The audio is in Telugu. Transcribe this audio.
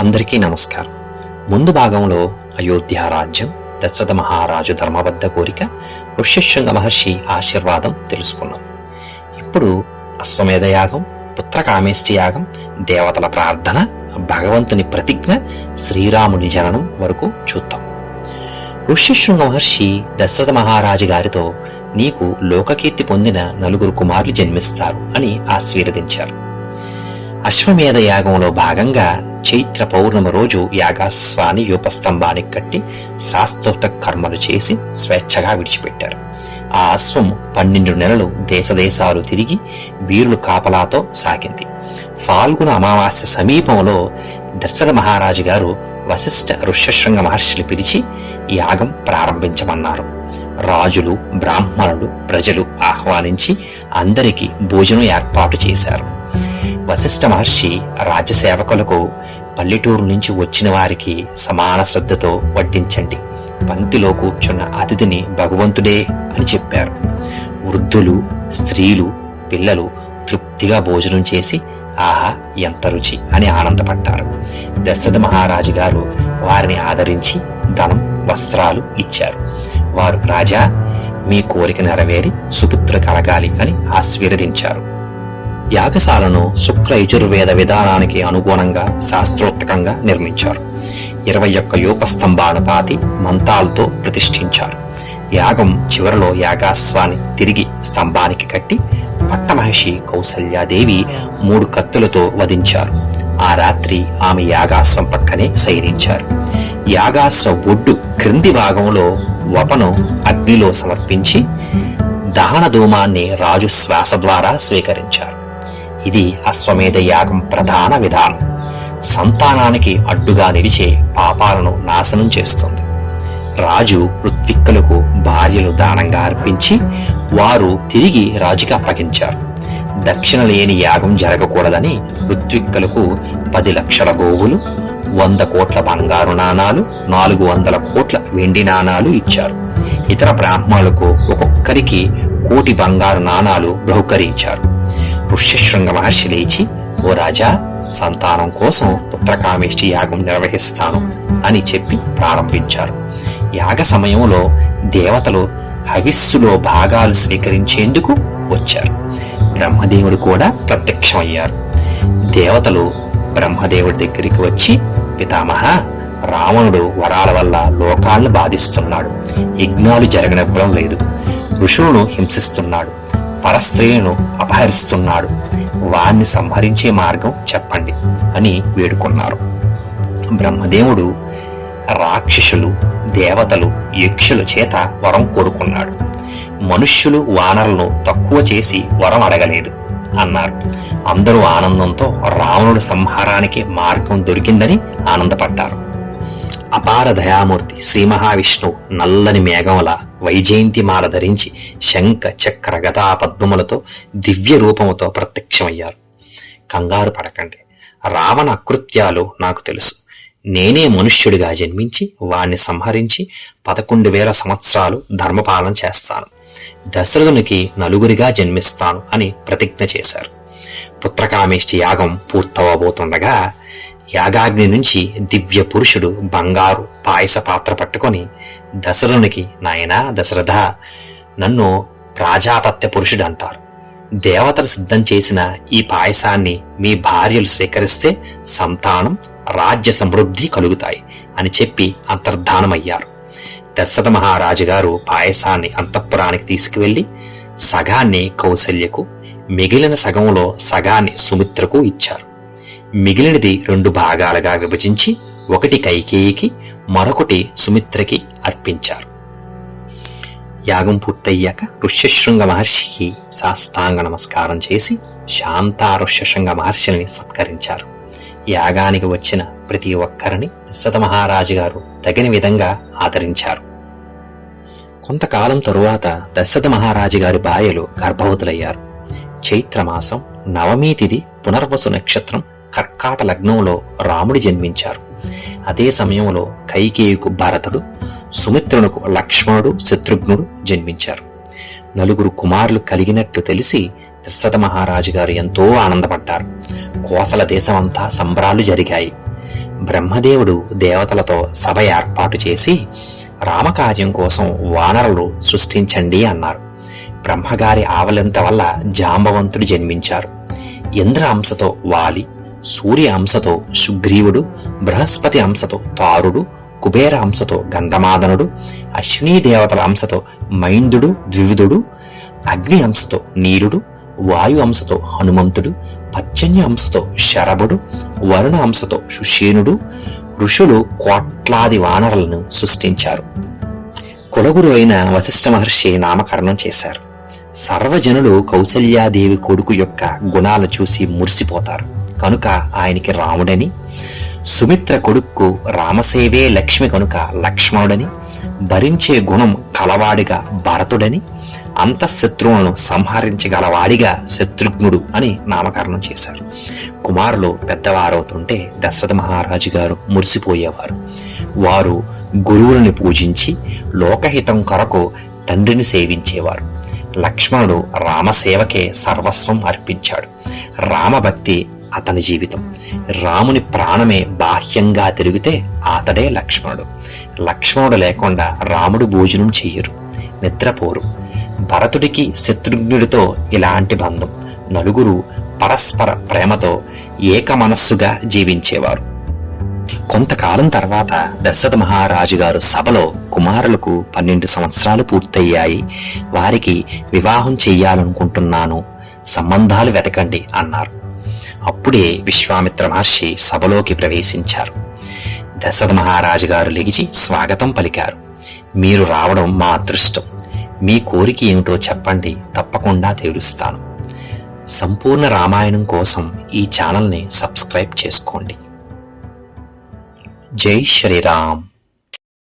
అందరికీ నమస్కారం. ముందు భాగంలో అయోధ్య రాజ్యం, దశరథ మహారాజు ధర్మబద్ధ కోరిక, ఋష్యశృంగ మహర్షి ఆశీర్వాదం తెలుసుకున్నాం. ఇప్పుడు అశ్వమేధ యాగం, పుత్రకామేష్టి యాగం, దేవతల ప్రార్థన, భగవంతుని ప్రతిజ్ఞ, శ్రీరాముని జననం వరకు చూద్దాం. ఋష్యశృంగ మహర్షి దశరథ మహారాజు గారితో నీకు లోకకీర్తి పొందిన 4 కుమారులు జన్మిస్తారు అని ఆశీర్వదించారు. అశ్వమేధ యాగంలో భాగంగా చైత్ర పౌర్ణమి రోజు యాగాశ్వాన్ని యూపస్తంభానికి కట్టి శాస్త్రోక్త కర్మలు చేసి స్వేచ్ఛగా విడిచిపెట్టారు. ఆ అశ్వం 12 నెలలు దేశదేశాలు తిరిగి వీరులు కాపలాతో సాగింది. ఫాల్గుణ అమావాస్య సమీపంలో దశరథ మహారాజు గారు వశిష్ఠ ఋష్యశృంగ మహర్షిని పిలిచి యాగం ప్రారంభించమన్నారు. రాజులు, బ్రాహ్మణులు, ప్రజలు ఆహ్వానించి అందరికీ భోజనం ఏర్పాటు చేశారు. వశిష్ఠ మహర్షి రాజ్యసేవకులకు పల్లెటూరు నుంచి వచ్చిన వారికి సమాన శ్రద్ధతో వడ్డించండి, పంక్తిలో కూర్చున్న అతిథిని భగవంతుడే అని చెప్పారు. వృద్ధులు, స్త్రీలు, పిల్లలు తృప్తిగా భోజనం చేసి ఆహా ఎంత రుచి అని ఆనందపడ్డారు. దశరథ మహారాజు గారు వారిని ఆదరించి ధనం, వస్త్రాలు ఇచ్చారు. వారు రాజా, మీ కోరిక నెరవేరి సుపుత్ర కలగాలి అని ఆశీర్వదించారు. యాగశాలను శుక్ల యజుర్వేద విధానానికి అనుగుణంగా శాస్త్రోక్తంగా నిర్మించారు. 21 యూపస్తంభాను పాతి మంతాలతో ప్రతిష్ఠించారు. యాగం చివరిలో యాగాశ్వాన్ని తిరిగి స్తంభానికి కట్టి పట్టమహిషి కౌసల్యాదేవి 3 కత్తులతో వధించారు. ఆ రాత్రి ఆమె యాగాశ్వం పక్కనే శయనించారు. యాగాశ్వ ఒడ్డు క్రింది భాగంలో వపను అగ్నిలో సమర్పించి దహన ధూమాన్ని రాజు శ్వాస ద్వారా స్వీకరించారు. ఇది అశ్వమేధ యాగం ప్రధాన విధానం. సంతానానికి అడ్డుగా నిలిచే పాపాలను నాశనం చేస్తుంది. రాజు ఋత్విక్కులకు భార్యలు దానంగా అర్పించి వారు తిరిగి రాజుకి అప్పగించారు. దక్షిణ లేని యాగం జరగకూడదని ఋత్విక్కులకు 10 లక్షల గోవులు, 100 కోట్ల బంగారు నాణాలు, 400 కోట్ల వెండి నాణాలు ఇచ్చారు. ఇతర బ్రాహ్మణులకు ఒక్కొక్కరికి 1 కోటి బంగారు నాణాలు బహుకరించారు. ఋష్యశృంగ మహర్షి లేచి, ఓ రాజా, సంతానం కోసం పుత్రకామేష్టి యాగం నిర్వహిస్తాను అని చెప్పి ప్రారంభించారు. యాగ సమయంలో దేవతలు హవిస్సులో భాగాలు స్వీకరించేందుకు వచ్చారు. బ్రహ్మదేవుడు కూడా ప్రత్యక్షమయ్యారు. దేవతలు బ్రహ్మదేవుడి దగ్గరికి వచ్చి, పితామహ, రావణుడు వరాల వల్ల లోకాలను బాధిస్తున్నాడు, యజ్ఞాలు జరగనివ్వడం లేదు, ఋషులను హింసిస్తున్నాడు, పరస్త్రీలను అపహరిస్తున్నాడు, వాణ్ణి సంహరించే మార్గం చెప్పండి అని వేడుకున్నారు. బ్రహ్మదేవుడు రాక్షసులు, దేవతలు, యక్షుల చేత వరం కోరుకున్నాడు. మనుష్యులు, వానరులను తక్కువ చేసి వరం అడగలేదు అన్నారు. అందరూ ఆనందంతో రావణుడి సంహారానికి మార్గం దొరికిందని ఆనందపడ్డారు. అపార దయామూర్తి శ్రీ మహావిష్ణువు నల్లని మేఘముల వైజయంతిమాల ధరించి శంఖ, చక్ర, గదా పద్మములతో దివ్య రూపముతో ప్రత్యక్షమయ్యారు. కంగారు పడకండి, రావణ అకృత్యాలు నాకు తెలుసు. నేనే మనుష్యుడిగా జన్మించి వాణ్ణి సంహరించి 11,000 సంవత్సరాలు ధర్మపాలన చేస్తాను. దశరథునికి 4 జన్మిస్తాను అని ప్రతిజ్ఞ చేశారు. పుత్రకామేష్టి యాగం పూర్తవబోతుండగా యాగాగ్ని నుంచి దివ్య పురుషుడు బంగారు పాయస పాత్ర పట్టుకొని దశరథునికి, నాయనా దశరథ, నన్ను ప్రాజాపత్య పురుషుడు అంటారు. దేవతలు సిద్ధం చేసిన ఈ పాయసాన్ని మీ భార్యలు స్వీకరిస్తే సంతానం, రాజ్య సమృద్ధి కలుగుతాయి అని చెప్పి అంతర్ధానమయ్యారు. దశరథ మహారాజు గారు పాయసాన్ని అంతఃపురానికి తీసుకువెళ్లి సగాన్ని కౌసల్యకు, మిగిలిన సగంలో సగాన్ని సుమిత్రకు ఇచ్చారు. మిగిలినది 2 భాగాలుగా విభజించి ఒకటి కైకేయికి, మరొకటి సుమిత్రకి అర్పించారు. యాగం పూర్తయ్యాక ఋష్యశృంగ మహర్షికి సాష్టాంగ నమస్కారం చేసి శాంతా ఋష్యశృంగ మహర్షిని సత్కరించారు. యాగానికి వచ్చిన ప్రతి ఒక్కరిని దశరథ మహారాజు గారు తగిన విధంగా ఆదరించారు. కొంతకాలం తరువాత దశరథ మహారాజు గారి భార్యలు గర్భవతులయ్యారు. చైత్రమాసం నవమీ తిథి పునర్వసు నక్షత్రం కర్కాట లగ్నంలో రాముడు జన్మించారు. అదే సమయంలో కైకేయికు భరతుడు, సుమిత్రునకు లక్ష్మణుడు, శత్రుఘ్నుడు జన్మించారు. 4 కుమారులు కలిగినట్లు తెలిసి దశరథ మహారాజు గారు ఎంతో ఆనందపడ్డారు. కోసల దేశమంతా సంబరాలు జరిగాయి. బ్రహ్మదేవుడు దేవతలతో సభ ఏర్పాటు చేసి రామకార్యం కోసం వానరులు సృష్టించండి అన్నారు. బ్రహ్మగారి ఆవలింత వల్ల జాంబవంతుడు జన్మించారు. ఇంద్ర అంశతో వాలి, సూర్య అంశతో సుగ్రీవుడు, బృహస్పతి అంశతో తారుడు, కుబేర అంశతో గంధమాదనుడు, అశ్వినీ దేవతల అంశతో మైందుడు ద్వివిధుడు, అగ్ని అంశతో నీరుడు, వాయు అంశతో హనుమంతుడు, పర్జన్య అంశతో శరభుడు, వరుణ అంశతో సుషేనుడు, ఋషులు కోట్లాది వానరులను సృష్టించారు. కులగురు అయిన వశిష్ఠ మహర్షి నామకరణం చేశారు. సర్వజనులు కౌసల్యాదేవి కొడుకు యొక్క గుణాలు చూసి మురిసిపోతారు కనుక ఆయనకి రాముడని, సుమిత్ర కొడుక్కు రామసేవే లక్ష్మి కనుక లక్ష్మణుడని, భరించే గుణం కలవాడిగా భరతుడని, అంతఃశత్రువులను సంహరించగలవాడిగా శత్రుఘ్నుడు అని నామకరణం చేశారు. కుమారులు పెద్దవారవుతుంటే దశరథ మహారాజు గారు మురిసిపోయేవారు. వారు గురువులను పూజించి లోకహితం కొరకు తండ్రిని సేవించేవారు. లక్ష్మణుడు రామసేవకే సర్వస్వం అర్పించాడు. రామభక్తి అతని జీవితం. రాముని ప్రాణమే బాహ్యంగా తిరిగితే అతడే లక్ష్మణుడు. లక్ష్మణుడు లేకుండా రాముడు భోజనం చెయ్యరు, నిద్రపోరు. భరతుడికి శత్రుఘ్నుడితో ఇలాంటి బంధం. నలుగురు పరస్పర ప్రేమతో ఏక మనస్సుగా జీవించేవారు. కొంతకాలం తర్వాత దశరథ మహారాజు గారు సభలో కుమారులకు 12 సంవత్సరాలు పూర్తయ్యాయి, వారికి వివాహం చెయ్యాలనుకుంటున్నాను, సంబంధాలు వెతకండి అన్నారు. అప్పుడే విశ్వామిత్ర మహర్షి సభలోకి ప్రవేశించారు. దశరథ మహారాజు గారు లెగిచి స్వాగతం పలికారు. మీరు రావడం మా అదృష్టం. మీ కోరిక ఏమిటో చెప్పండి, తప్పకుండా తీరుస్తాను. సంపూర్ణ రామాయణం కోసం ఈ ఛానల్ని సబ్స్క్రైబ్ చేసుకోండి. జై శ్రీరామ్.